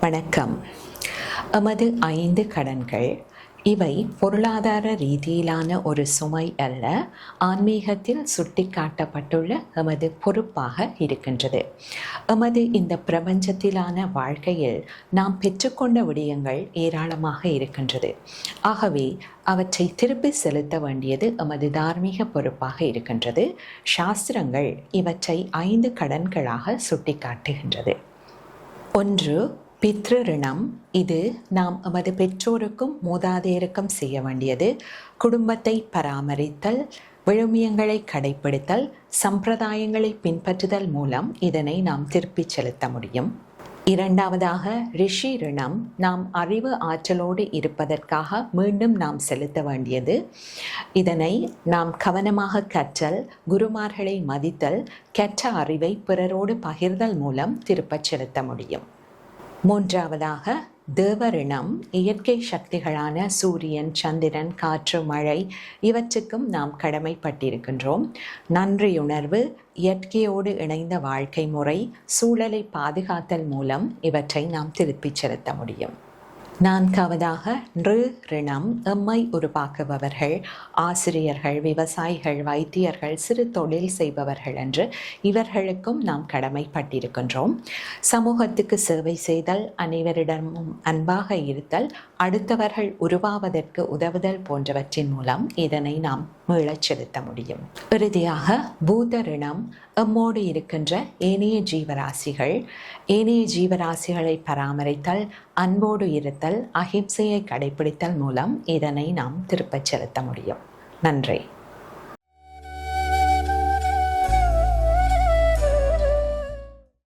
வணக்கம். எமது 5 கடன்கள் இவை பொருளாதார ரீதியிலான ஒரு சுமை அல்ல, ஆன்மீகத்தில் சுட்டிக்காட்டப்பட்டுள்ள எமது பொறுப்பாக இருக்கின்றது. எமது இந்த பிரபஞ்சத்திலான வாழ்க்கையில் நாம் பெற்றுக்கொண்ட விடயங்கள் ஏராளமாக இருக்கின்றது. ஆகவே அவற்றை திருப்பி செலுத்த வேண்டியது எமது தார்மீக பொறுப்பாக இருக்கின்றது. சாஸ்திரங்கள் இவற்றை 5 கடன்களாக சுட்டிக்காட்டுகின்றது. 1. பித்ருரிணம். இது நாம் எமது பெற்றோருக்கும் மூதாதையருக்கும் செய்ய வேண்டியது. குடும்பத்தை பராமரித்தல், விழுமியங்களை கடைப்பிடித்தல், சம்பிரதாயங்களை பின்பற்றுதல் மூலம் இதனை நாம் திருப்பிச் செலுத்த முடியும். 2. ரிஷி ரிணம். நாம் அறிவு ஆற்றலோடு இருப்பதற்காக மீண்டும் நாம் செலுத்த வேண்டியது. இதனை நாம் கவனமாக கற்றல், குருமார்களை மதித்தல், கற்ற அறிவை பிறரோடு பகிர்தல் மூலம் திருப்பச் செலுத்த முடியும். 3. தேவரிணம். இயற்கை சக்திகளான சூரியன், சந்திரன், காற்று, மழை இவற்றுக்கும் நாம் கடமைப்பட்டிருக்கின்றோம். நன்றியுணர்வு, இயற்கையோடு இணைந்த வாழ்க்கை முறை, சூழலை பாதுகாத்தல் மூலம் இவற்றை நாம் திருப்பிச் செலுத்த முடியும். 4. ரிணம். எம்மை உருவாக்குபவர்கள், ஆசிரியர்கள், விவசாயிகள், வைத்தியர்கள், சிறு தொழில் செய்பவர்கள் என்று இவர்களுக்கும் நாம் கடமைப்பட்டிருக்கின்றோம். சமூகத்துக்கு சேவை செய்தல், அனைவரிடமும் அன்பாக இருத்தல், அடுத்தவர்கள் உருவாவதற்கு உதவுதல் போன்றவற்றின் மூலம் இதனை நாம் மீளச் செலுத்த முடியும். இறுதியாக பூதரிணம். எம்மோடு இருக்கின்ற ஏனைய ஜீவராசிகளை பராமரித்தல், அன்போடு இருத்தல், அஹிம்சையை கடைபிடித்தல் மூலம் இதனை நாம் திருப்பச் செலுத்த முடியும். நன்றி.